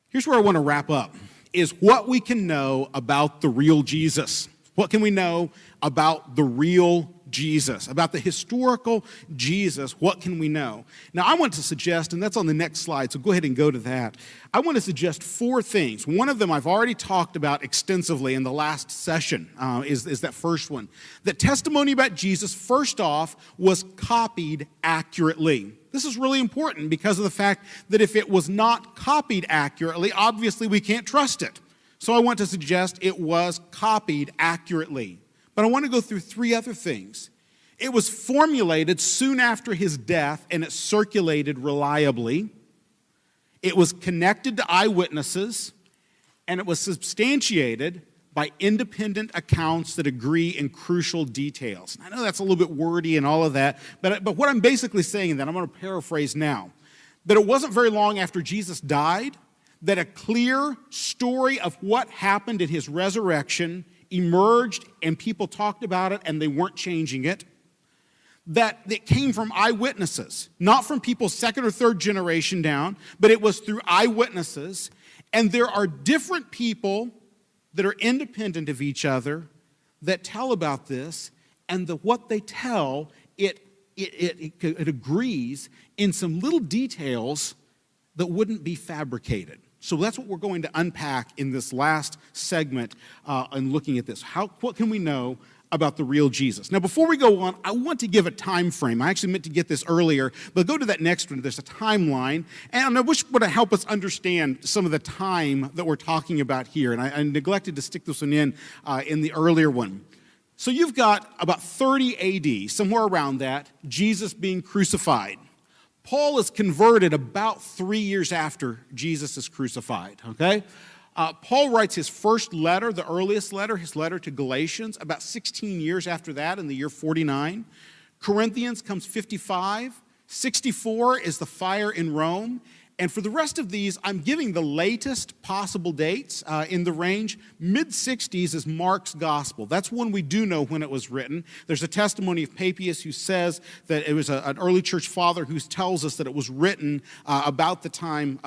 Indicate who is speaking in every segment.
Speaker 1: Here's where I want to wrap up, is what we can know about the real Jesus. What can we know about the real Jesus, about the historical Jesus? What can we know? Now, I want to suggest, and that's on the next slide, so go ahead and go to that. I want to suggest 4 things. One of them I've already talked about extensively in the last session, is that first one. That testimony about Jesus, first off, was copied accurately. This is really important because of the fact that if it was not copied accurately, obviously we can't trust it. So I want to suggest it was copied accurately. But I want to go through 3 other things. It was formulated soon after his death, and it circulated reliably. It was connected to eyewitnesses, and it was substantiated by independent accounts that agree in crucial details. I know that's a little bit wordy and all of that, but what I'm basically saying in that, I'm going to paraphrase now, that it wasn't very long after Jesus died that a clear story of what happened at his resurrection emerged, and people talked about it, and they weren't changing it. That it came from eyewitnesses, not from people 2nd or 3rd generation down, but it was through eyewitnesses. And there are different people that are independent of each other that tell about this, and what they tell, it agrees in some little details that wouldn't be fabricated. So that's what we're going to unpack in this last segment and looking at this. What can we know about the real Jesus? Now, before we go on, I want to give a time frame. I actually meant to get this earlier, but go to that next one. There's a timeline, and I wish would help us understand some of the time that we're talking about here. And I neglected to stick this one in the earlier one. So you've got about 30 AD, somewhere around that, Jesus being crucified. Paul is converted about 3 years after Jesus is crucified, okay? Paul writes his first letter, the earliest letter, his letter to Galatians, about 16 years after that, in the year 49. Corinthians comes 55. 64 is the fire in Rome. And for the rest of these, I'm giving the latest possible dates in the range. Mid-60s is Mark's gospel. That's one we do know when it was written. There's a testimony of Papias who says that it was an early church father who tells us that it was written about this time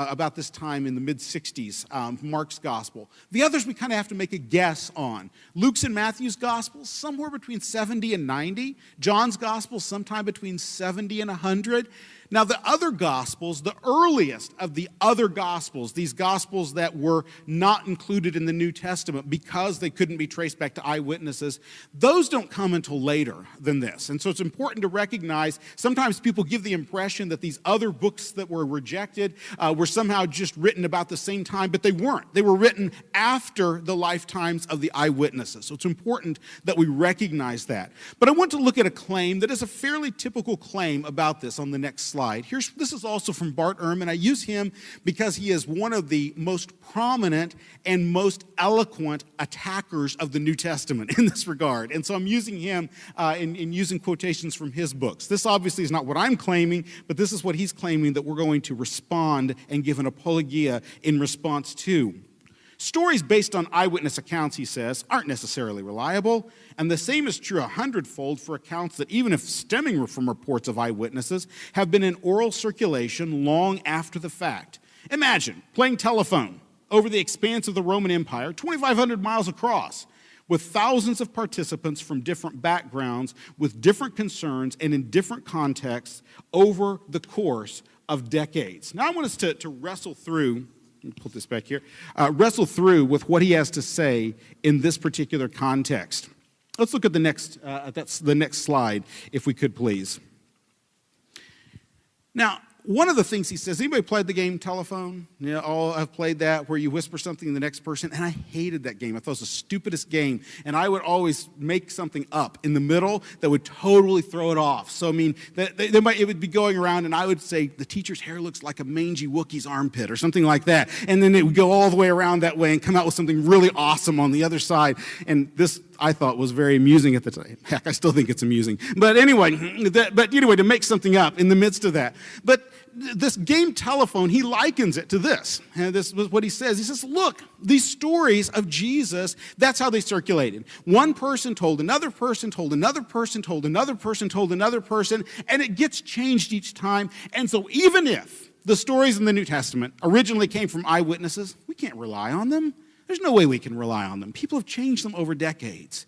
Speaker 1: in the mid-60s, Mark's gospel. The others we kind of have to make a guess on. Luke's and Matthew's gospel, somewhere between 70 and 90. John's gospel, sometime between 70 and 100. Now, the other Gospels, the earliest of the other Gospels, these Gospels that were not included in the New Testament because they couldn't be traced back to eyewitnesses, those don't come until later than this. And so it's important to recognize, sometimes people give the impression that these other books that were rejected were somehow just written about the same time, but they weren't. They were written after the lifetimes of the eyewitnesses. So it's important that we recognize that. But I want to look at a claim that is a fairly typical claim about this on the next slide. This is also from Bart Ehrman. I use him because he is one of the most prominent and most eloquent attackers of the New Testament in this regard. And so I'm using him in using quotations from his books. This obviously is not what I'm claiming, but this is what he's claiming that we're going to respond and give an apologia in response to. Stories based on eyewitness accounts, he says, aren't necessarily reliable, and the same is true 100-fold for accounts that, even if stemming from reports of eyewitnesses, have been in oral circulation long after the fact. Imagine playing telephone over the expanse of the Roman Empire, 2,500 miles across, with thousands of participants from different backgrounds, with different concerns, and in different contexts over the course of decades. Now I want us to wrestle through. Let me put this back here. Wrestle through with what he has to say in this particular context. Let's look at the next slide, if we could, please. Now, one of the things he says, anybody played the game telephone? Yeah, all I've played that, where you whisper something to the next person, and I hated that game. I thought it was the stupidest game, and I would always make something up in the middle that would totally throw it off. So, I mean, it would be going around, and I would say, the teacher's hair looks like a mangy Wookiee's armpit, or something like that, and then it would go all the way around that way and come out with something really awesome on the other side, and this, I thought, was very amusing at the time. Heck, I still think it's amusing. But anyway, to make something up in the midst of that. But this game telephone, he likens it to this. And this was what he says. He says, look, these stories of Jesus, that's how they circulated. One person told another person, told another person, told another person, told another person, and it gets changed each time. And so even if the stories in the New Testament originally came from eyewitnesses, we can't rely on them. There's no way we can rely on them. People have changed them over decades.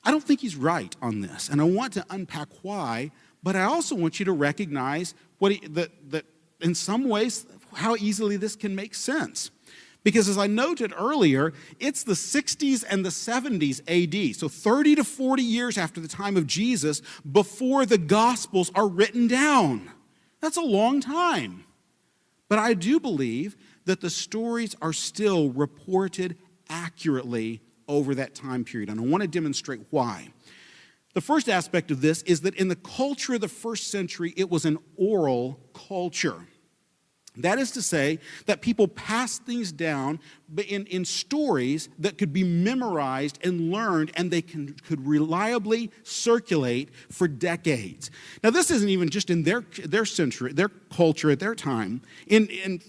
Speaker 1: I don't think he's right on this, and I want to unpack why, but I also want you to recognize that in some ways, how easily this can make sense. Because as I noted earlier, it's the 60s and the 70s AD, so 30 to 40 years after the time of Jesus, before the Gospels are written down. That's a long time. But I do believe that the stories are still reported accurately over that time period, and I want to demonstrate why. The first aspect of this is that in the culture of the first century, it was an oral culture. That is to say that people passed things down in stories that could be memorized and learned, and they could reliably circulate for decades. Now, this isn't even just in their century, their culture at their time.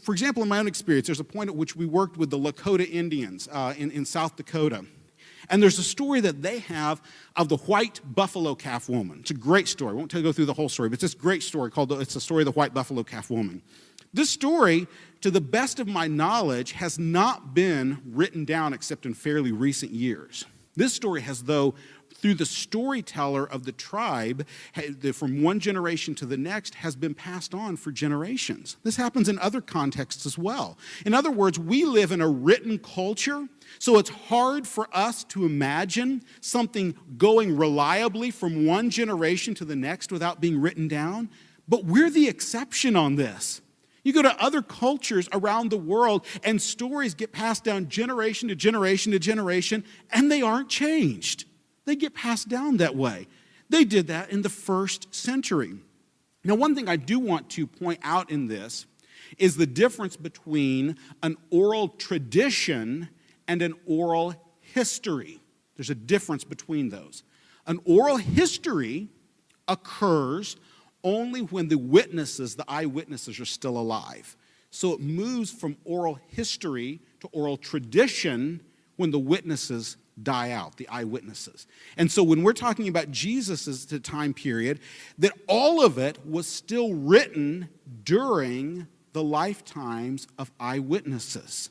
Speaker 1: For example, in my own experience, there's a point at which we worked with the Lakota Indians in South Dakota. And there's a story that they have of the white buffalo calf woman. It's a great story. I won't go through the whole story, but it's this great story it's the story of the white buffalo calf woman. This story, to the best of my knowledge, has not been written down except in fairly recent years. This story has, though, through the storyteller of the tribe, from one generation to the next, has been passed on for generations. This happens in other contexts as well. In other words, we live in a written culture, so it's hard for us to imagine something going reliably from one generation to the next without being written down, but we're the exception on this. You go to other cultures around the world, and stories get passed down generation to generation to generation, and they aren't changed. They get passed down that way. They did that in the first century. Now, one thing I do want to point out in this is the difference between an oral tradition and an oral history. There's a difference between those. An oral history occurs only when the witnesses, the eyewitnesses, are still alive. So it moves from oral history to oral tradition when the witnesses die out, the eyewitnesses. And so when we're talking about Jesus' time period, that all of it was still written during the lifetimes of eyewitnesses.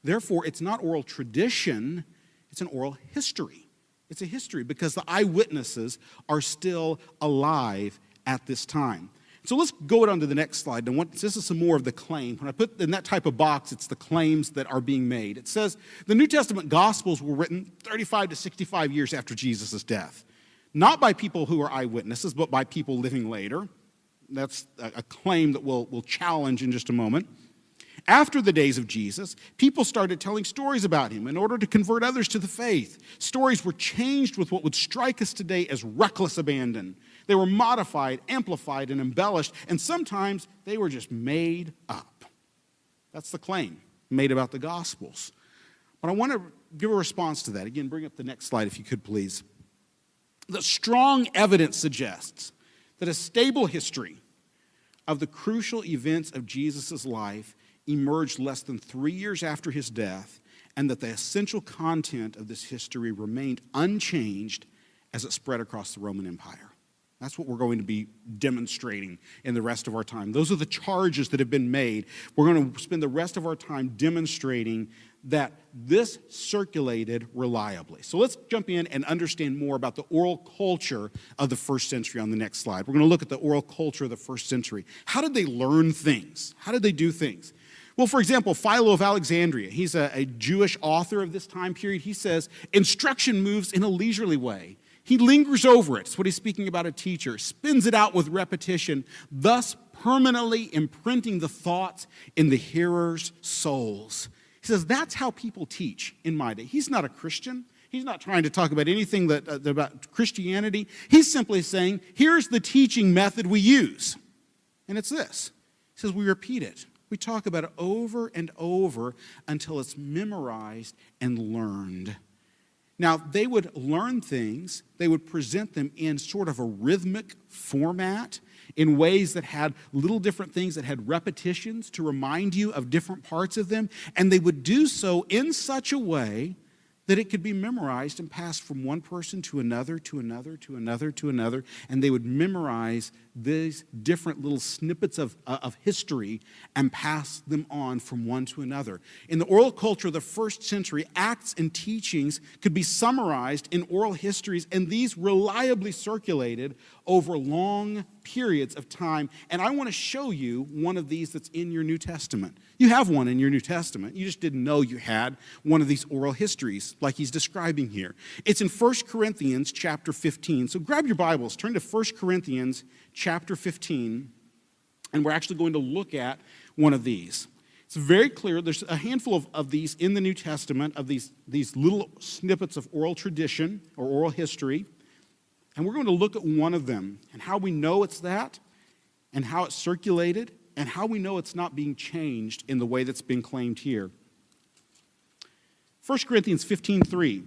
Speaker 1: Therefore, it's not oral tradition, it's an oral history. It's a history because the eyewitnesses are still alive at this time. So let's go on to the next slide. And this is some more of the claim. When I put in that type of box, it's the claims that are being made. It says the New Testament Gospels were written 35 to 65 years after Jesus' death. Not by people who are eyewitnesses, but by people living later. That's a claim that we'll challenge in just a moment. After the days of Jesus, people started telling stories about him in order to convert others to the faith. Stories were changed with what would strike us today as reckless abandon. They were modified, amplified, and embellished, and sometimes they were just made up. That's the claim made about the Gospels. But I want to give a response to that. Again, bring up the next slide if you could, please. The strong evidence suggests that a stable history of the crucial events of Jesus' life emerged less than 3 years after his death, and that the essential content of this history remained unchanged as it spread across the Roman Empire. That's what we're going to be demonstrating in the rest of our time. Those are the charges that have been made. We're going to spend the rest of our time demonstrating that this circulated reliably. So let's jump in and understand more about the oral culture of the first century on the next slide. We're going to look at the oral culture of the first century. How did they learn things? How did they do things? Well, for example, Philo of Alexandria, he's a Jewish author of this time period. He says, instruction moves in a leisurely way. He lingers over it. It's what he's speaking about a teacher. Spins it out with repetition, thus permanently imprinting the thoughts in the hearers' souls. He says, that's how people teach in my day. He's not a Christian. He's not trying to talk about anything about Christianity. He's simply saying, here's the teaching method we use. And it's this. He says, we repeat it. We talk about it over and over until it's memorized and learned. Now, they would learn things, they would present them in sort of a rhythmic format, in ways that had little different things that had repetitions to remind you of different parts of them, and they would do so in such a way that it could be memorized and passed from one person to another, to another, to another, to another, and they would memorize these different little snippets of history and pass them on from one to another. In the oral culture of the first century, acts and teachings could be summarized in oral histories, and these reliably circulated over long periods of time. And I want to show you one of these that's in your New Testament. You have one in your New Testament. You just didn't know you had one of these oral histories like he's describing here. It's in 1 Corinthians chapter 15. So grab your Bibles, turn to 1 Corinthians chapter 15, and we're actually going to look at one of these. It's very clear. There's a handful of these in the New Testament, of these little snippets of oral tradition or oral history. And we're going to look at one of them and how we know it's that, and how it's circulated, and how we know it's not being changed in the way that's been claimed here. 1 Corinthians 15:3.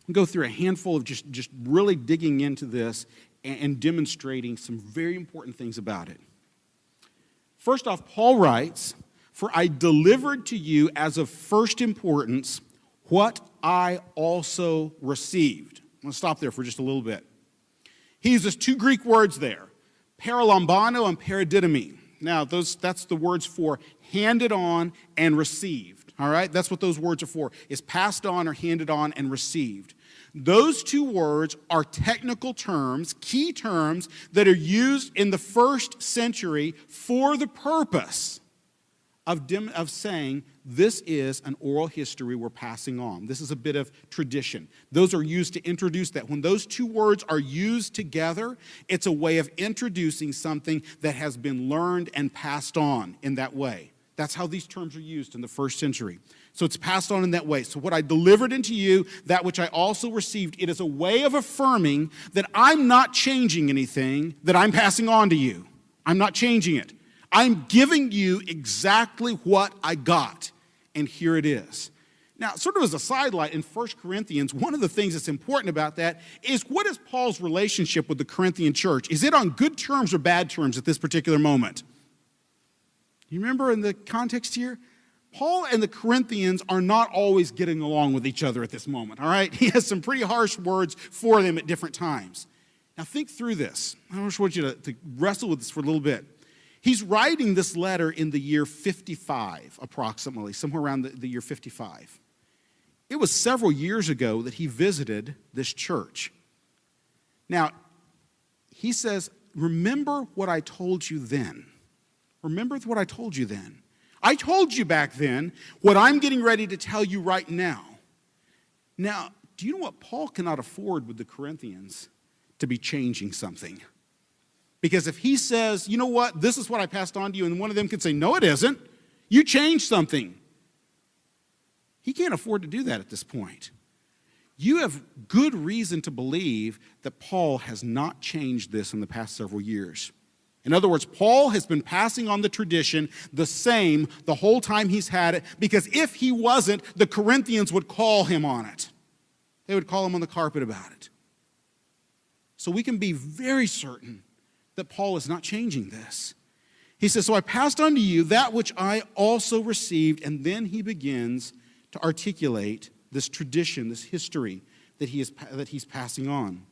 Speaker 1: We'll go through a handful of just really digging into this and demonstrating some very important things about it. First off, Paul writes, "For I delivered to you as of first importance what I also received." I'm going to stop there for just a little bit. He uses two Greek words there, paralambano and paradidomi. Now, that's the words for handed on and received. All right? That's what those words are for, is passed on or handed on and received. Those two words are technical terms, key terms that are used in the first century for the purpose of saying this is an oral history we're passing on. This is a bit of tradition. Those are used to introduce that. When those two words are used together, it's a way of introducing something that has been learned and passed on in that way. That's how these terms are used in the first century. So it's passed on in that way. So what I delivered unto you, that which I also received, it is a way of affirming that I'm not changing anything that I'm passing on to you. I'm not changing it. I'm giving you exactly what I got, and here it is. Now, sort of as a sidelight in 1 Corinthians, one of the things that's important about that is, what is Paul's relationship with the Corinthian church? Is it on good terms or bad terms at this particular moment? You remember in the context here? Paul and the Corinthians are not always getting along with each other at this moment, all right? He has some pretty harsh words for them at different times. Now think through this. I just want you to wrestle with this for a little bit. He's writing this letter in the year 55, approximately, somewhere around the year 55. It was several years ago that he visited this church. Now, he says, remember what I told you then. Remember what I told you then. I told you back then what I'm getting ready to tell you right now. Now, do you know what Paul cannot afford with the Corinthians? To be changing something. Because if he says, you know what, this is what I passed on to you, and one of them can say, no, it isn't. You changed something. He can't afford to do that at this point. You have good reason to believe that Paul has not changed this in the past several years. In other words, Paul has been passing on the tradition the same the whole time he's had it, because if he wasn't, the Corinthians would call him on it. They would call him on the carpet about it. So we can be very certain that Paul is not changing this. He says, so I passed on to you that which I also received, and then he begins to articulate this tradition, this history that he's passing on.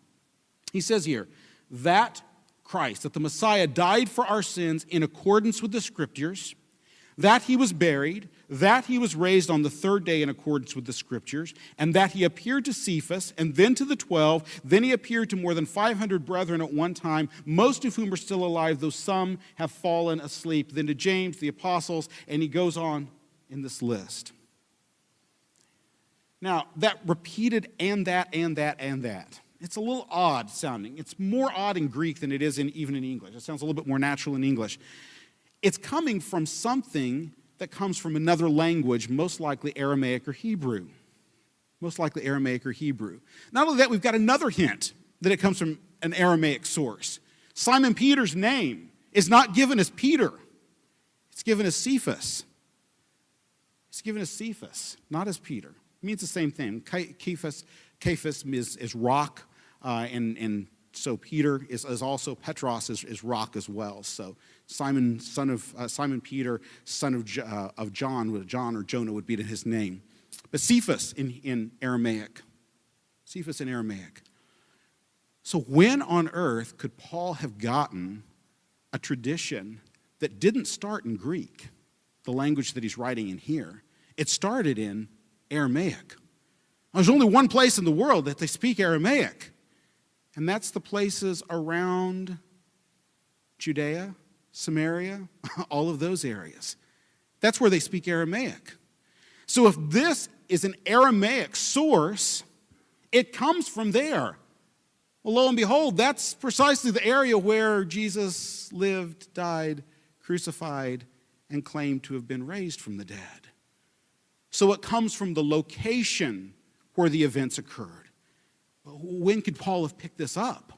Speaker 1: He says here, that Christ, that the Messiah died for our sins in accordance with the Scriptures, that he was buried, that he was raised on the third day in accordance with the Scriptures, and that he appeared to Cephas, and then to the 12, then he appeared to more than 500 brethren at one time, most of whom are still alive, though some have fallen asleep, then to James, the apostles, and he goes on in this list. Now, that repeated and that, it's a little odd sounding. It's more odd in Greek than it is even in English. It sounds a little bit more natural in English. It's coming from something that comes from another language, most likely Aramaic or Hebrew. Most likely Aramaic or Hebrew. Not only that, we've got another hint that it comes from an Aramaic source. Simon Peter's name is not given as Peter. It's given as Cephas. It's given as Cephas, not as Peter. It means the same thing. Cephas is rock, and so Peter is also, Petros is rock as well. So Simon, son of Simon Peter, son of John or Jonah would be his name. But Cephas in Aramaic. Cephas in Aramaic. So when on earth could Paul have gotten a tradition that didn't start in Greek, the language that he's writing in here? It started in Aramaic. There's only one place in the world that they speak Aramaic, and that's the places around Judea, Samaria, all of those areas. That's where they speak Aramaic. So if this is an Aramaic source, it comes from there. Well, lo and behold, that's precisely the area where Jesus lived, died, crucified, and claimed to have been raised from the dead. So it comes from the location where the events occurred. When could Paul have picked this up?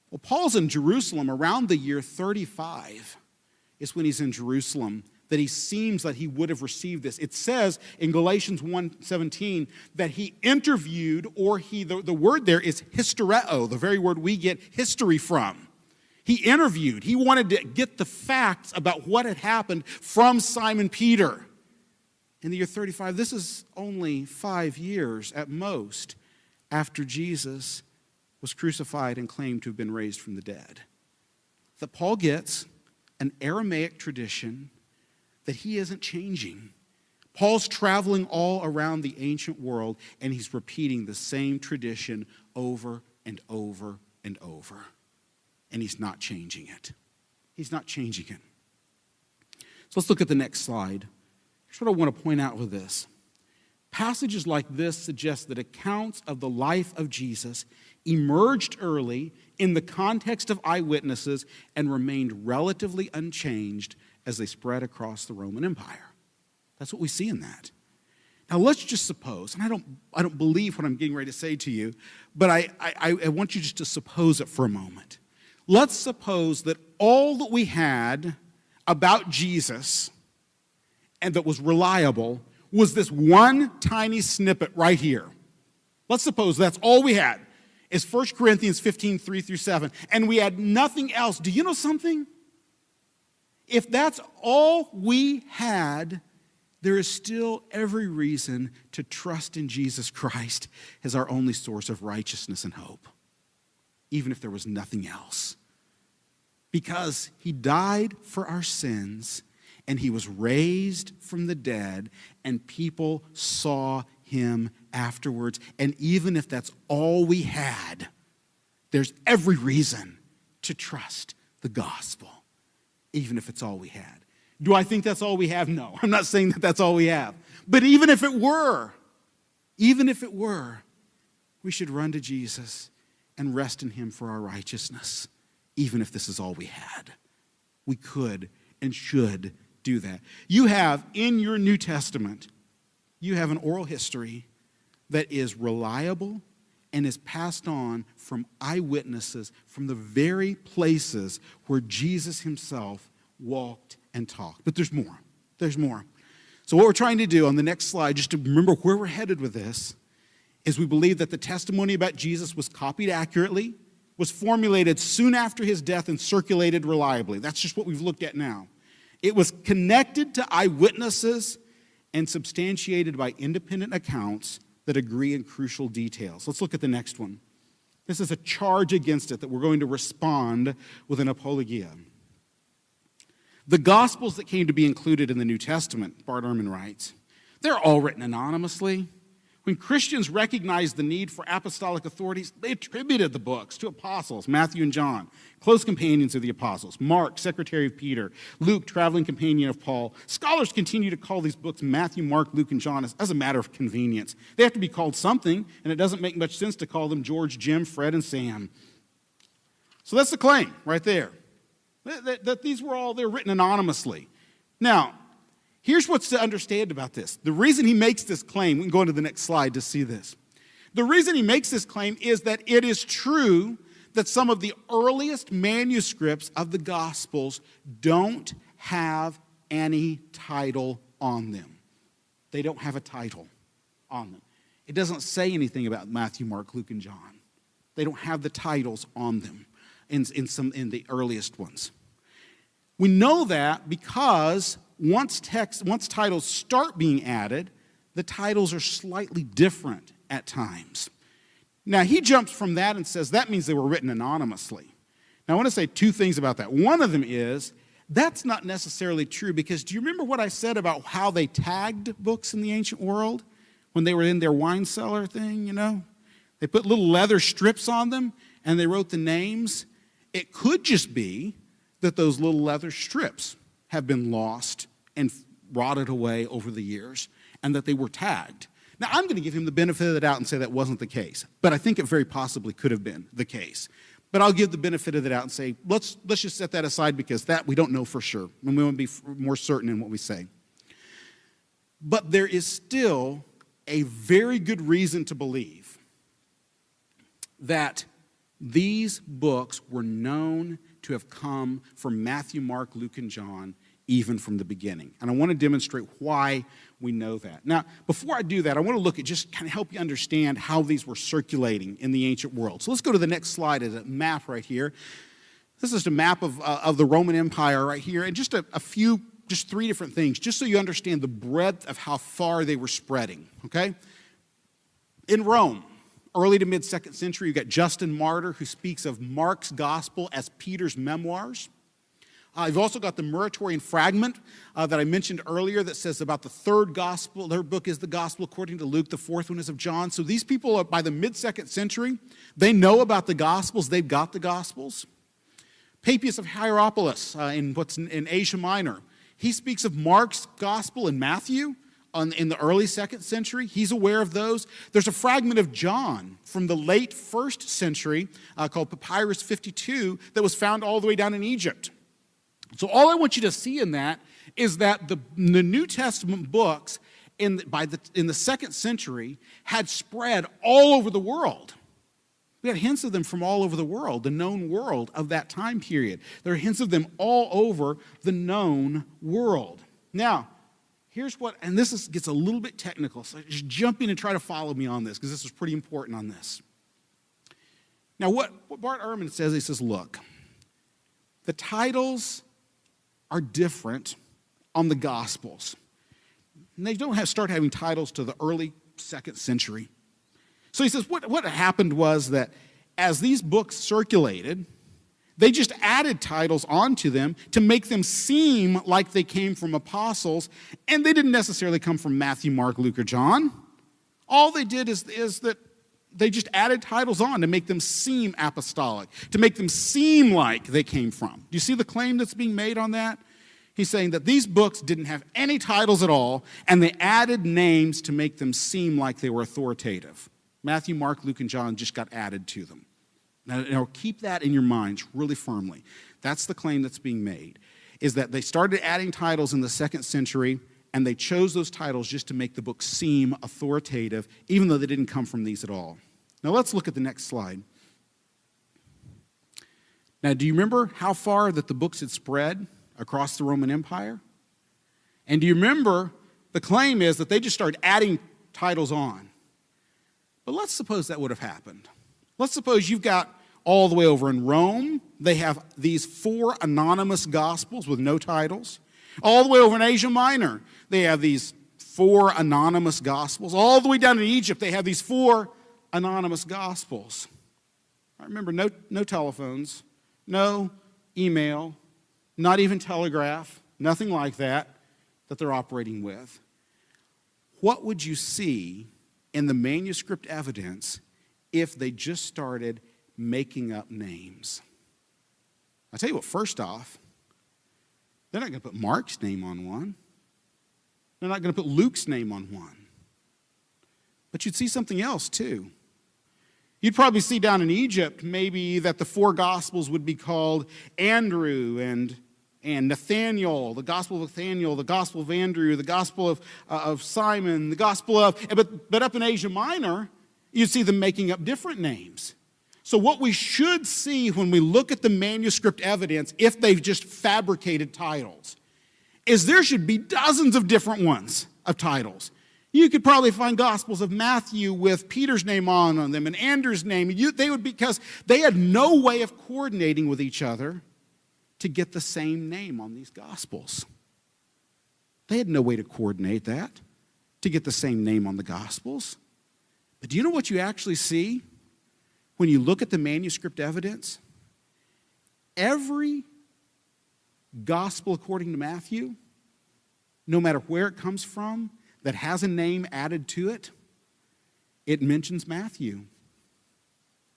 Speaker 1: Well, Paul's in Jerusalem around the year 35 is when he's in Jerusalem that he seems that he would have received this. It says in Galatians 1:17 that he interviewed, or the word there is hystereo, the very word we get history from. He interviewed. He wanted to get the facts about what had happened from Simon Peter. In the year 35, this is only 5 years at most after Jesus was crucified and claimed to have been raised from the dead. That Paul gets an Aramaic tradition that he isn't changing. Paul's traveling all around the ancient world, and he's repeating the same tradition over and over and over. And he's not changing it. He's not changing it. So let's look at the next slide. Here's what I want to point out with this. Passages like this suggest that accounts of the life of Jesus emerged early in the context of eyewitnesses and remained relatively unchanged as they spread across the Roman Empire. That's what we see in that. Now let's just suppose, and I don't believe what I'm getting ready to say to you, but I want you just to suppose it for a moment. Let's suppose that all that we had about Jesus and that was reliable was this one tiny snippet right here. Let's suppose that's all we had is 1 Corinthians 15, 3 through 7, and we had nothing else. Do you know something? If that's all we had, there is still every reason to trust in Jesus Christ as our only source of righteousness and hope, even if there was nothing else. Because he died for our sins, and he was raised from the dead, and people saw him afterwards. And even if that's all we had, there's every reason to trust the gospel, even if it's all we had. Do I think that's all we have? No, I'm not saying that that's all we have. But even if it were, we should run to Jesus and rest in him for our righteousness, even if this is all we had. We could and should do that. You have in your New Testament, you have an oral history that is reliable and is passed on from eyewitnesses from the very places where Jesus himself walked and talked. But there's more. There's more. So what we're trying to do on the next slide, just to remember where we're headed with this, is we believe that the testimony about Jesus was copied accurately, was formulated soon after his death, and circulated reliably. That's just what we've looked at now. It was connected to eyewitnesses and substantiated by independent accounts that agree in crucial details. Let's look at the next one. This is a charge against it that we're going to respond with an apologia. The Gospels that came to be included in the New Testament, Bart Ehrman writes, they're all written anonymously. When Christians recognized the need for apostolic authorities, they attributed the books to apostles, Matthew and John, close companions of the apostles, Mark, secretary of Peter, Luke, traveling companion of Paul. Scholars continue to call these books Matthew, Mark, Luke, and John as a matter of convenience. They have to be called something, and it doesn't make much sense to call them George, Jim, Fred, and Sam. So that's the claim right there, that these were all, they're written anonymously. Now, here's what's to understand about this. The reason he makes this claim, we can go into the next slide to see this. The reason he makes this claim is that it is true that some of the earliest manuscripts of the Gospels don't have any title on them. They don't have a title on them. It doesn't say anything about Matthew, Mark, Luke, and John. They don't have the titles on them in the earliest ones. We know that because once titles start being added, the titles are slightly different at times. Now, he jumps from that and says that means they were written anonymously. Now, I want to say two things about that. One of them is that's not necessarily true, because do you remember what I said about how they tagged books in the ancient world when they were in their wine cellar thing, you know? They put little leather strips on them and they wrote the names. It could just be that those little leather strips have been lost and rotted away over the years and that they were tagged. Now, I'm going to give him the benefit of the doubt and say that wasn't the case, but I think it very possibly could have been the case. But I'll give the benefit of the doubt and say, let's just set that aside, because that we don't know for sure, and we want to be more certain in what we say. But there is still a very good reason to believe that these books were known to have come from Matthew, Mark, Luke, and John, even from the beginning. And I want to demonstrate why we know that. Now, before I do that, I want to look at just kind of help you understand how these were circulating in the ancient world. So let's go to the next slide, as a map right here. This is a map of the Roman Empire right here, and just just three different things, just so you understand the breadth of how far they were spreading, okay? In Rome, early to mid-2nd century, you've got Justin Martyr, who speaks of Mark's gospel as Peter's memoirs. You've also got the Muratorian fragment that I mentioned earlier that says about the third gospel. Their book is the gospel according to Luke. The fourth one is of John. So these people, by the mid-2nd century, they know about the gospels. They've got the gospels. Papias of Hierapolis in Asia Minor, he speaks of Mark's gospel and Matthew in the early 2nd century. He's aware of those. There's a fragment of John from the late 1st century called Papyrus 52 that was found all the way down in Egypt. So all I want you to see in that is that the New Testament books in the 2nd century had spread all over the world. We had hints of them from all over the world, the known world of that time period. There are hints of them all over the known world. Now, here's what, and gets a little bit technical, so just jump in and try to follow me on this, because this is pretty important on this. Now, what Bart Ehrman says, he says, look, the titles are different on the Gospels. And they don't start having titles to the early 2nd century. So he says what happened was that as these books circulated, they just added titles onto them to make them seem like they came from apostles, and they didn't necessarily come from Matthew, Mark, Luke, or John. All they did is that they just added titles on to make them seem apostolic, to make them seem like they came from. Do you see the claim that's being made on that? He's saying that these books didn't have any titles at all, and they added names to make them seem like they were authoritative. Matthew, Mark, Luke, and John just got added to them. Now keep that in your minds really firmly. That's the claim that's being made, is that they started adding titles in the 2nd century, and they chose those titles just to make the book seem authoritative, even though they didn't come from these at all. Now let's look at the next slide. Now, do you remember how far that the books had spread across the Roman Empire? And do you remember the claim is that they just started adding titles on? But let's suppose that would have happened. Let's suppose you've got all the way over in Rome, they have these 4 anonymous gospels with no titles. All the way over in Asia Minor, they have these 4 anonymous gospels. All the way down in Egypt, they have these 4 anonymous gospels. I remember no telephones, no email, not even telegraph, nothing like that they're operating with. What would you see in the manuscript evidence if they just started making up names? I'll tell you what, first off, they're not going to put Mark's name on one. They're not going to put Luke's name on one. But you'd see something else too. You'd probably see down in Egypt maybe that the 4 gospels would be called Andrew and Nathaniel, the gospel of Nathaniel, the gospel of Andrew, the gospel of Simon, the gospel of, but up in Asia Minor, you'd see them making up different names. So what we should see when we look at the manuscript evidence, if they've just fabricated titles, is there should be dozens of different ones of titles. You could probably find Gospels of Matthew with Peter's name on them and Andrew's name. Because they had no way of coordinating with each other to get the same name on these Gospels. They had no way to coordinate that. to get the same name on the Gospels. But do you know what you actually see when you look at the manuscript evidence? Every gospel according to Matthew, no matter where it comes from, that has a name added to it, it mentions Matthew.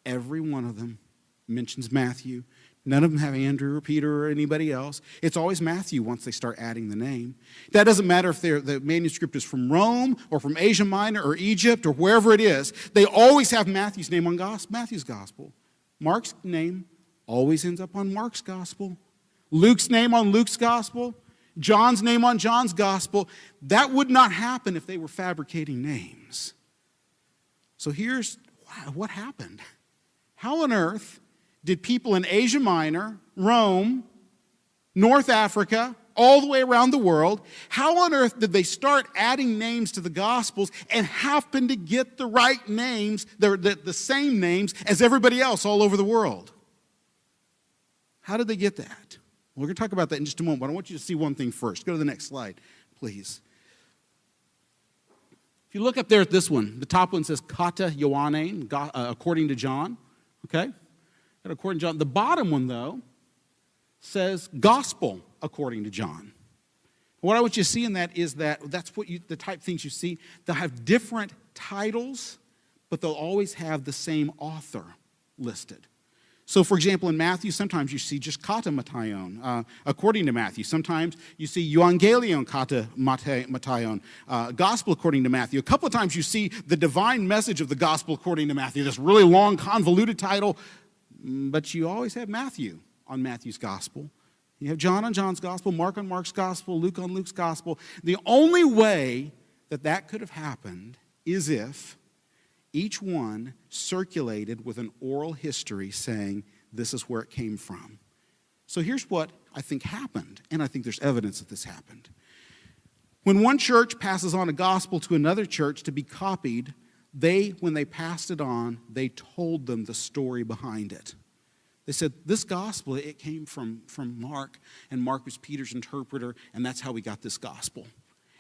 Speaker 1: Every one of them mentions Matthew. None of them have Andrew or Peter or anybody else. It's always Matthew once they start adding the name. That doesn't matter if the manuscript is from Rome or from Asia Minor or Egypt or wherever it is. They always have Matthew's name on Matthew's gospel. Mark's name always ends up on Mark's gospel. Luke's name on Luke's gospel. John's name on John's gospel. That would not happen if they were fabricating names. So here's what happened. How on earth did people in Asia Minor, Rome, North Africa, all the way around the world, how on earth did they start adding names to the Gospels and happen to get the right names, the same names as everybody else all over the world? How did they get that? We're going to talk about that in just a moment, but I want you to see one thing first. Go to the next slide, please. If you look up there at this one, the top one says Kata Ioannein, according to John, okay? According to John. The bottom one, though, says gospel according to John. What I want you to see in that is that's what the type of things you see. They'll have different titles, but they'll always have the same author listed. So, for example, in Matthew, sometimes you see just kata mataion, according to Matthew. Sometimes you see euangelion kata mataion, gospel according to Matthew. A couple of times you see the divine message of the gospel according to Matthew, this really long, convoluted title, but you always have Matthew on Matthew's gospel. You have John on John's gospel, Mark on Mark's gospel, Luke on Luke's gospel. The only way that could have happened is if each one circulated with an oral history saying, this is where it came from. So here's what I think happened, and I think there's evidence that this happened. When one church passes on a gospel to another church to be copied, when they passed it on, they told them the story behind it. They said, this gospel, it came from Mark, and Mark was Peter's interpreter, and that's how we got this gospel.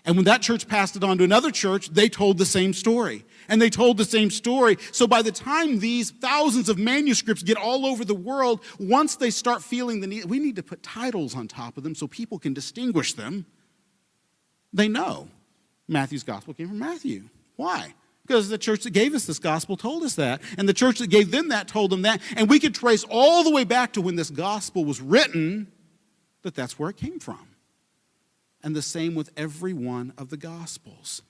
Speaker 1: And when that church passed it on to another church, they told the same story. And they told the same story. So by the time these thousands of manuscripts get all over the world, once they start feeling the need, we need to put titles on top of them so people can distinguish them, they know Matthew's gospel came from Matthew. Why? Because the church that gave us this gospel told us that. And the church that gave them that told them that. And we could trace all the way back to when this gospel was written, that's where it came from. And the same with every one of the Gospels.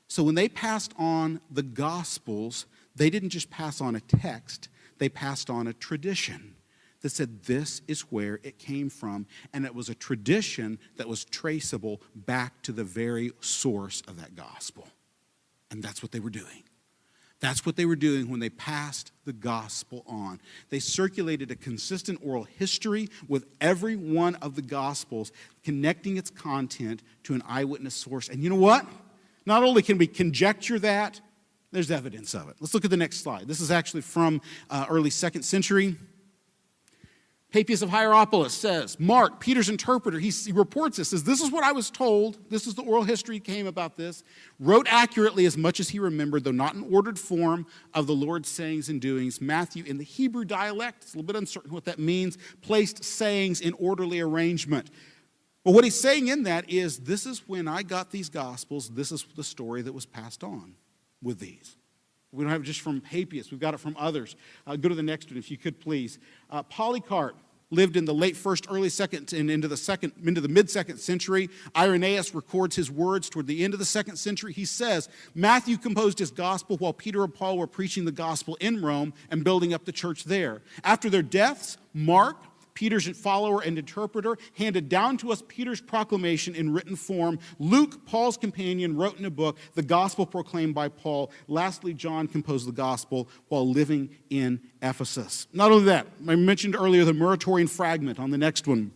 Speaker 1: So when they passed on the Gospels, they didn't just pass on a text, they passed on a tradition that said this is where it came from. And it was a tradition that was traceable back to the very source of that gospel. And that's what they were doing. That's what they were doing when they passed the gospel on. They circulated a consistent oral history with every one of the gospels, connecting its content to an eyewitness source. And you know what? Not only can we conjecture that, there's evidence of it. Let's look at the next slide. This is actually from early 2nd century. Papias of Hierapolis says, Mark, Peter's interpreter, he reports this, says, this is what I was told, this is the oral history came about this, wrote accurately as much as he remembered, though not in ordered form, of the Lord's sayings and doings. Matthew, in the Hebrew dialect, it's a little bit uncertain what that means, placed sayings in orderly arrangement. But what he's saying in that is, this is when I got these Gospels, this is the story that was passed on with these. We don't have it just from Papias. We've got it from others. Go to the next one, if you could, please. Polycarp lived in the late 1st, early 2nd, and into the mid-2nd century. Irenaeus records his words toward the end of the 2nd century. He says, Matthew composed his gospel while Peter and Paul were preaching the gospel in Rome and building up the church there. After their deaths, Mark, Peter's follower and interpreter, handed down to us Peter's proclamation in written form. Luke, Paul's companion, wrote in a book the gospel proclaimed by Paul. Lastly, John composed the gospel while living in Ephesus. Not only that, I mentioned earlier the Muratorian fragment on the next one.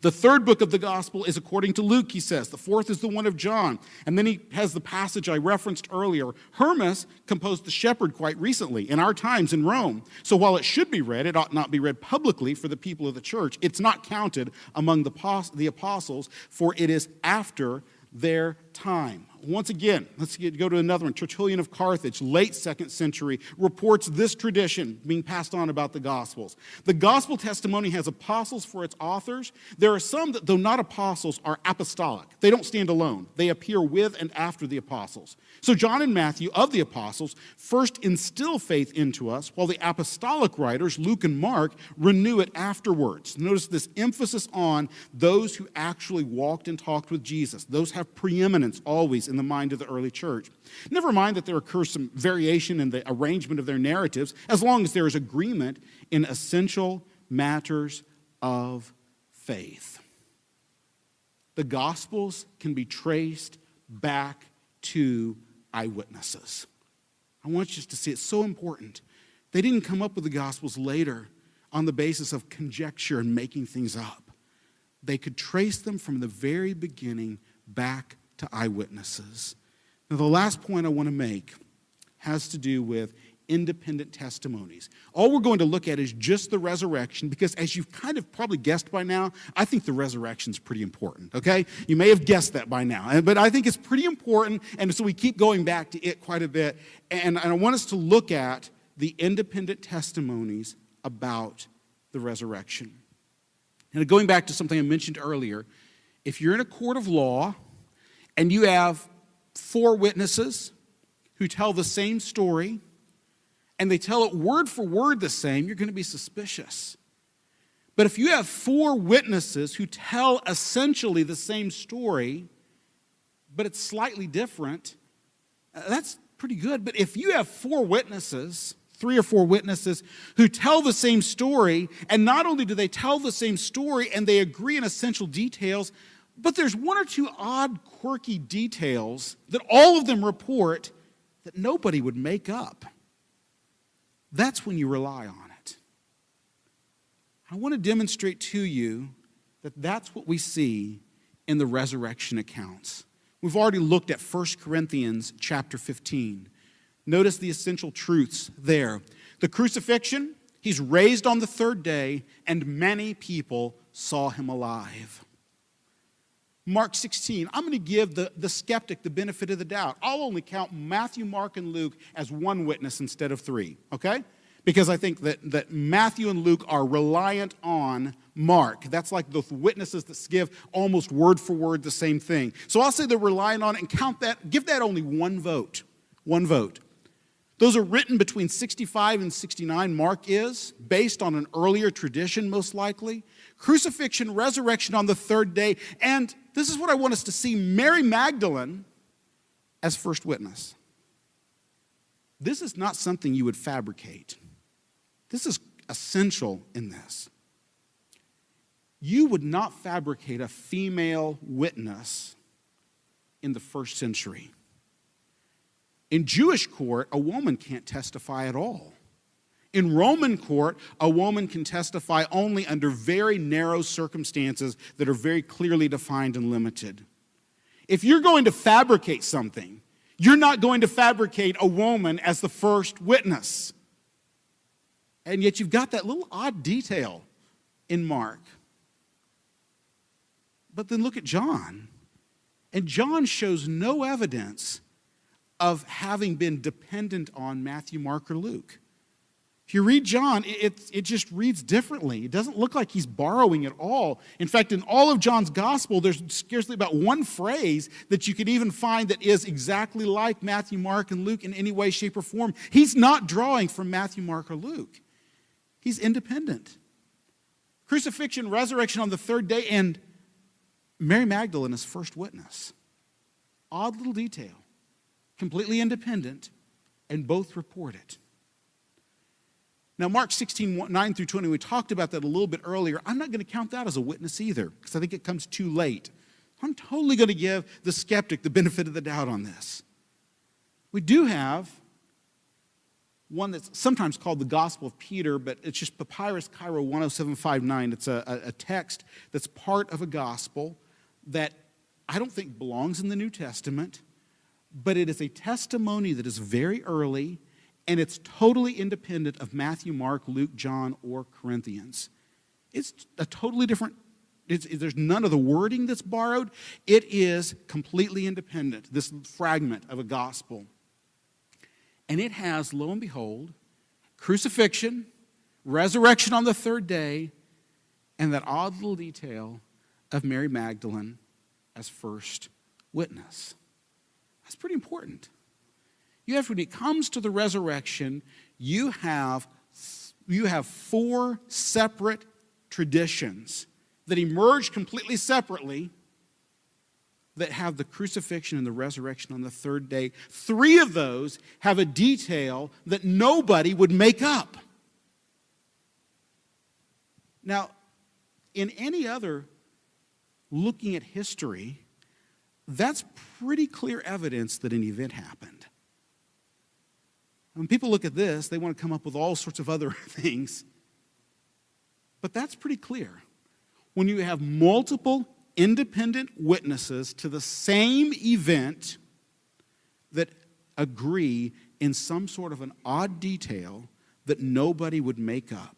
Speaker 1: The 3rd book of the gospel is according to Luke, he says. The 4th is the one of John. And then he has the passage I referenced earlier. Hermas composed the Shepherd quite recently, in our times in Rome. So while it should be read, it ought not be read publicly for the people of the church. It's not counted among the apostles, for it is after their time. once again, go to another one. Tertullian of Carthage, late 2nd century, reports this tradition being passed on about the Gospels. The Gospel testimony has apostles for its authors. There are some that, though not apostles, are apostolic. They don't stand alone. They appear with and after the apostles. So John and Matthew, of the apostles, first instill faith into us, while the apostolic writers, Luke and Mark, renew it afterwards. Notice this emphasis on those who actually walked and talked with Jesus. Those have preeminence always in the mind of the early church. Never mind that there occurs some variation in the arrangement of their narratives, as long as there is agreement in essential matters of faith. The Gospels can be traced back to eyewitnesses. I want you to see it's so important. They didn't come up with the Gospels later on the basis of conjecture and making things up. They could trace them from the very beginning back to eyewitnesses. Now, the last point I want to make has to do with independent testimonies. All we're going to look at is just the resurrection, because as you've kind of probably guessed by now, I think the resurrection is pretty important, okay? You may have guessed that by now, but I think it's pretty important, and so we keep going back to it quite a bit. And I want us to look at the independent testimonies about the resurrection. And going back to something I mentioned earlier, if you're in a court of law and you have 4 witnesses who tell the same story, and they tell it word for word the same, you're going to be suspicious. But if you have 4 witnesses who tell essentially the same story, but it's slightly different, that's pretty good. But if you have 4 witnesses, 3 or 4 witnesses who tell the same story, and not only do they tell the same story and they agree in essential details, but there's 1 or 2 odd, quirky details that all of them report that nobody would make up. That's when you rely on it. I want to demonstrate to you that that's what we see in the resurrection accounts. We've already looked at 1 Corinthians chapter 15. Notice the essential truths there. The crucifixion, he's raised on the 3rd day, and many people saw him alive. Mark 16, I'm going to give the skeptic the benefit of the doubt. I'll only count Matthew, Mark, and Luke as 1 witness instead of 3, okay? Because I think that Matthew and Luke are reliant on Mark. That's like the witnesses that give almost word for word the same thing. So I'll say they're relying on it and count that, give that only 1 vote. 1 vote. Those are written between 65 and 69, Mark is, based on an earlier tradition, most likely. Crucifixion, resurrection on the 3rd day, and this is what I want us to see, Mary Magdalene as first witness. This is not something you would fabricate. This is essential in this. You would not fabricate a female witness in the 1st century. In Jewish court, a woman can't testify at all. In Roman court, a woman can testify only under very narrow circumstances that are very clearly defined and limited. If you're going to fabricate something, you're not going to fabricate a woman as the first witness. And yet you've got that little odd detail in Mark. But then look at John. And John shows no evidence of having been dependent on Matthew, Mark, or Luke. If you read John, it just reads differently. It doesn't look like he's borrowing at all. In fact, in all of John's gospel, there's scarcely about 1 phrase that you could even find that is exactly like Matthew, Mark, and Luke in any way, shape, or form. He's not drawing from Matthew, Mark, or Luke. He's independent. Crucifixion, resurrection on the 3rd day, and Mary Magdalene is first witness. Odd little detail. Completely independent, and both report it. Now, Mark 16, 9 through 20, we talked about that a little bit earlier. I'm not going to count that as a witness either, because I think it comes too late. I'm totally going to give the skeptic the benefit of the doubt on this. We do have one that's sometimes called the Gospel of Peter, but it's just Papyrus Cairo 10759. It's a text that's part of a gospel that I don't think belongs in the New Testament, but it is a testimony that is very early, and it's totally independent of Matthew, Mark, Luke, John, or Corinthians. It's a totally different there's none of the wording that's borrowed. It is completely independent, this fragment of a gospel. And it has, lo and behold, crucifixion, resurrection on the third day, and that odd little detail of Mary Magdalene as first witness. That's pretty important. When it comes to the resurrection, you have 4 separate traditions that emerge completely separately that have the crucifixion and the resurrection on the third day. 3 of those have a detail that nobody would make up. Now, in any other looking at history, that's pretty clear evidence that an event happened. When people look at this, they want to come up with all sorts of other things. But that's pretty clear. When you have multiple independent witnesses to the same event that agree in some sort of an odd detail that nobody would make up.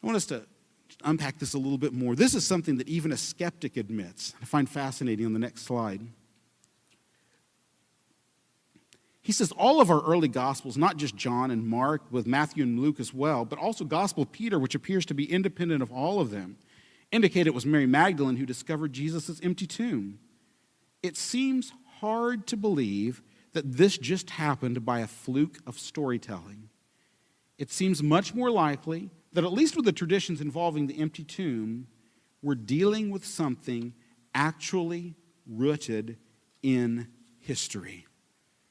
Speaker 1: I want us to unpack this a little bit more. This is something that even a skeptic admits. I find fascinating on the next slide. He says all of our early Gospels, not just John and Mark, with Matthew and Luke as well, but also Gospel of Peter, which appears to be independent of all of them, indicate it was Mary Magdalene who discovered Jesus' empty tomb. It seems hard to believe that this just happened by a fluke of storytelling. It seems much more likely that, at least with the traditions involving the empty tomb, we're dealing with something actually rooted in history.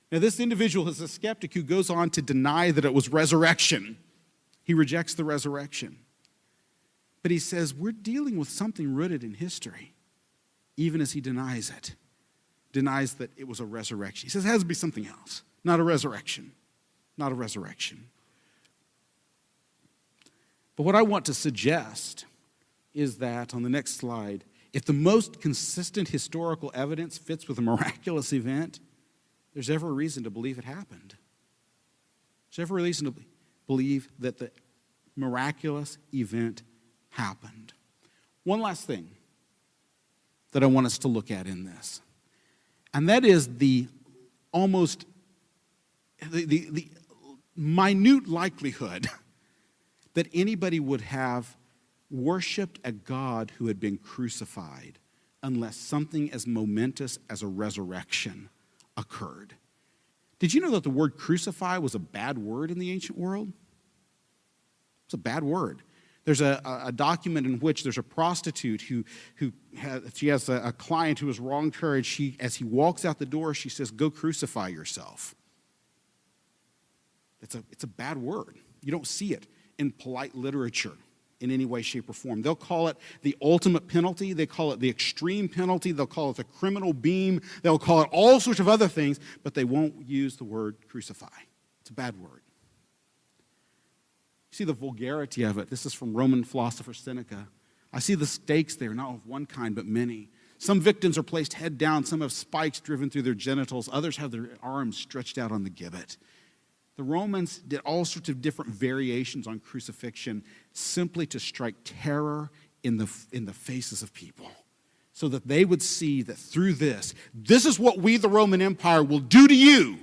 Speaker 1: Now, this individual is a skeptic who goes on to deny that it was resurrection. He rejects the resurrection. But he says we're dealing with something rooted in history, even as he denies it. Denies that it was a resurrection. He says it has to be something else, not a resurrection. Not a resurrection. But what I want to suggest is that, on the next slide, if the most consistent historical evidence fits with a miraculous event, there's ever a reason to believe it happened. There's ever a reason to believe that the miraculous event happened. One last thing that I want us to look at in this, and that is the minute likelihood that anybody would have worshiped a God who had been crucified unless something as momentous as a resurrection occurred. Did you know that the word crucify was a bad word in the ancient world? It's a bad word. There's a document in which there's a prostitute who has a client who has wronged her, and as he walks out the door, she says, "Go crucify yourself." It's a bad word. You don't see it in polite literature in any way, shape, or form. They'll call it the ultimate penalty. They call it the extreme penalty. They'll call it the criminal beam. They'll call it all sorts of other things, but they won't use the word crucify. It's a bad word. You see the vulgarity of it. This is from Roman philosopher Seneca. I see the stakes there, not of one kind, but many. Some victims are placed head down. Some have spikes driven through their genitals. Others have their arms stretched out on the gibbet. The Romans did all sorts of different variations on crucifixion simply to strike terror in the faces of people so that they would see that through this is what we, the Roman Empire, will do to you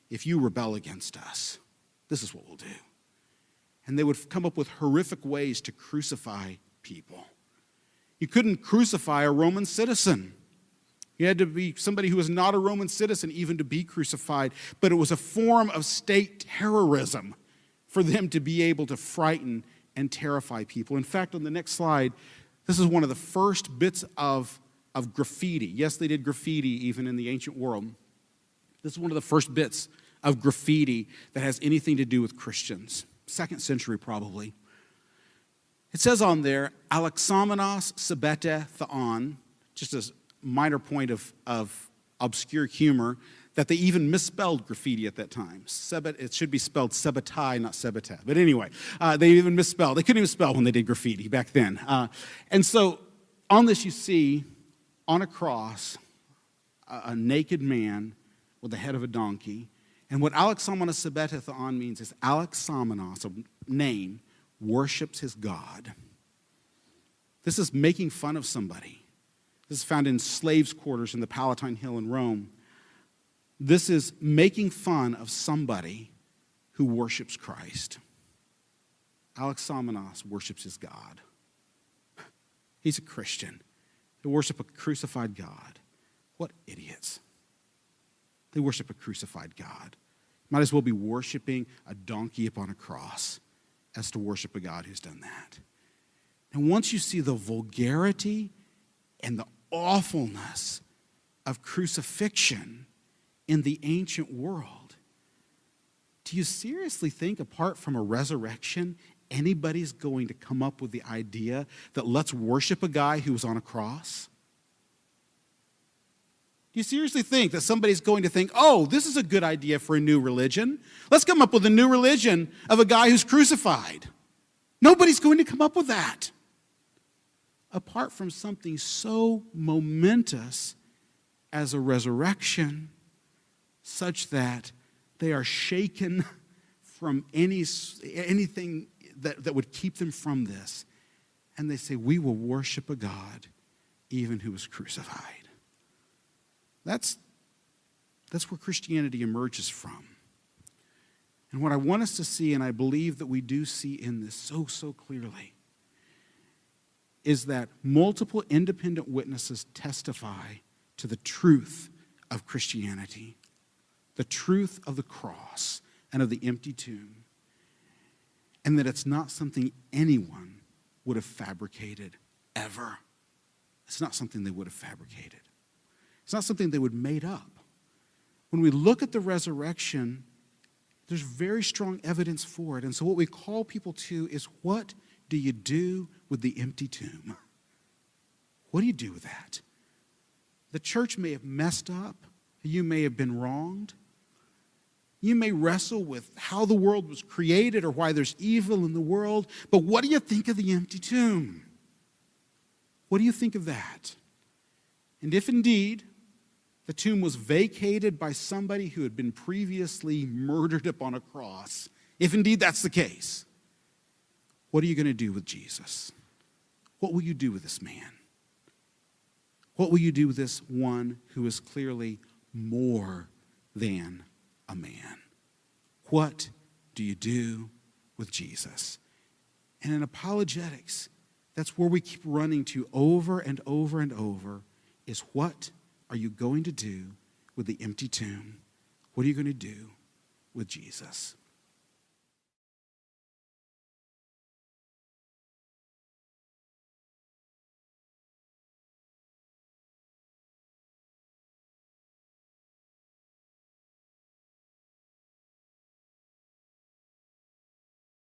Speaker 1: if you rebel against us. This is what we'll do. And they would come up with horrific ways to crucify people. You couldn't crucify a Roman citizen. You had to be somebody who was not a Roman citizen even to be crucified. But it was a form of state terrorism for them to be able to frighten and terrify people. In fact, on the next slide, this is one of the first bits of graffiti. Yes, they did graffiti even in the ancient world. This is one of the first bits of graffiti that has anything to do with Christians. 2nd century probably. It says on there, Alexamenos sebete theon, just as minor point of obscure humor, that they even misspelled graffiti at that time. It should be spelled sebetai, not sebete. But anyway, they even misspelled. They couldn't even spell when they did graffiti back then. And so on this you see, on a cross, a naked man with the head of a donkey, And what alexamenos sebetethon means is alexamenos, a name, worships his God. This is making fun of somebody. This is found in slaves' quarters in the Palatine Hill in Rome. This is making fun of somebody who worships Christ. Alexamenos worships his God. He's a Christian. They worship a crucified God. What idiots. They worship a crucified God. Might as well be worshiping a donkey upon a cross as to worship a God who's done that. And once you see the vulgarity and the awfulness of crucifixion in the ancient world, do you seriously think, apart from a resurrection, anybody's going to come up with the idea that let's worship a guy who was on a cross? Do you seriously think that somebody's going to think, oh, this is a good idea for a new religion? Let's come up with a new religion of a guy who's crucified. Nobody's going to come up with that. Apart from something so momentous as a resurrection, such that they are shaken from anything that would keep them from this. And they say, we will worship a God even who was crucified. That's where Christianity emerges from. And what I want us to see, and I believe that we do see in this so clearly, is that multiple independent witnesses testify to the truth of Christianity, the truth of the cross and of the empty tomb, and that it's not something anyone would have fabricated ever. It's not something they would have fabricated. It's not something they would have made up. When we look at the resurrection, there's very strong evidence for it. And so what we call people to is, what do you do with the empty tomb? What do you do with that? The church may have messed up. You may have been wronged. You may wrestle with how the world was created or why there's evil in the world. But what do you think of the empty tomb? What do you think of that? And if indeed the tomb was vacated by somebody who had been previously murdered upon a cross, if indeed that's the case, what are you going to do with Jesus? What will you do with this man? What will you do with this one who is clearly more than a man? What do you do with Jesus? And in apologetics, that's where we keep running to over and over and over, is what are you going to do with the empty tomb? What are you going to do with Jesus?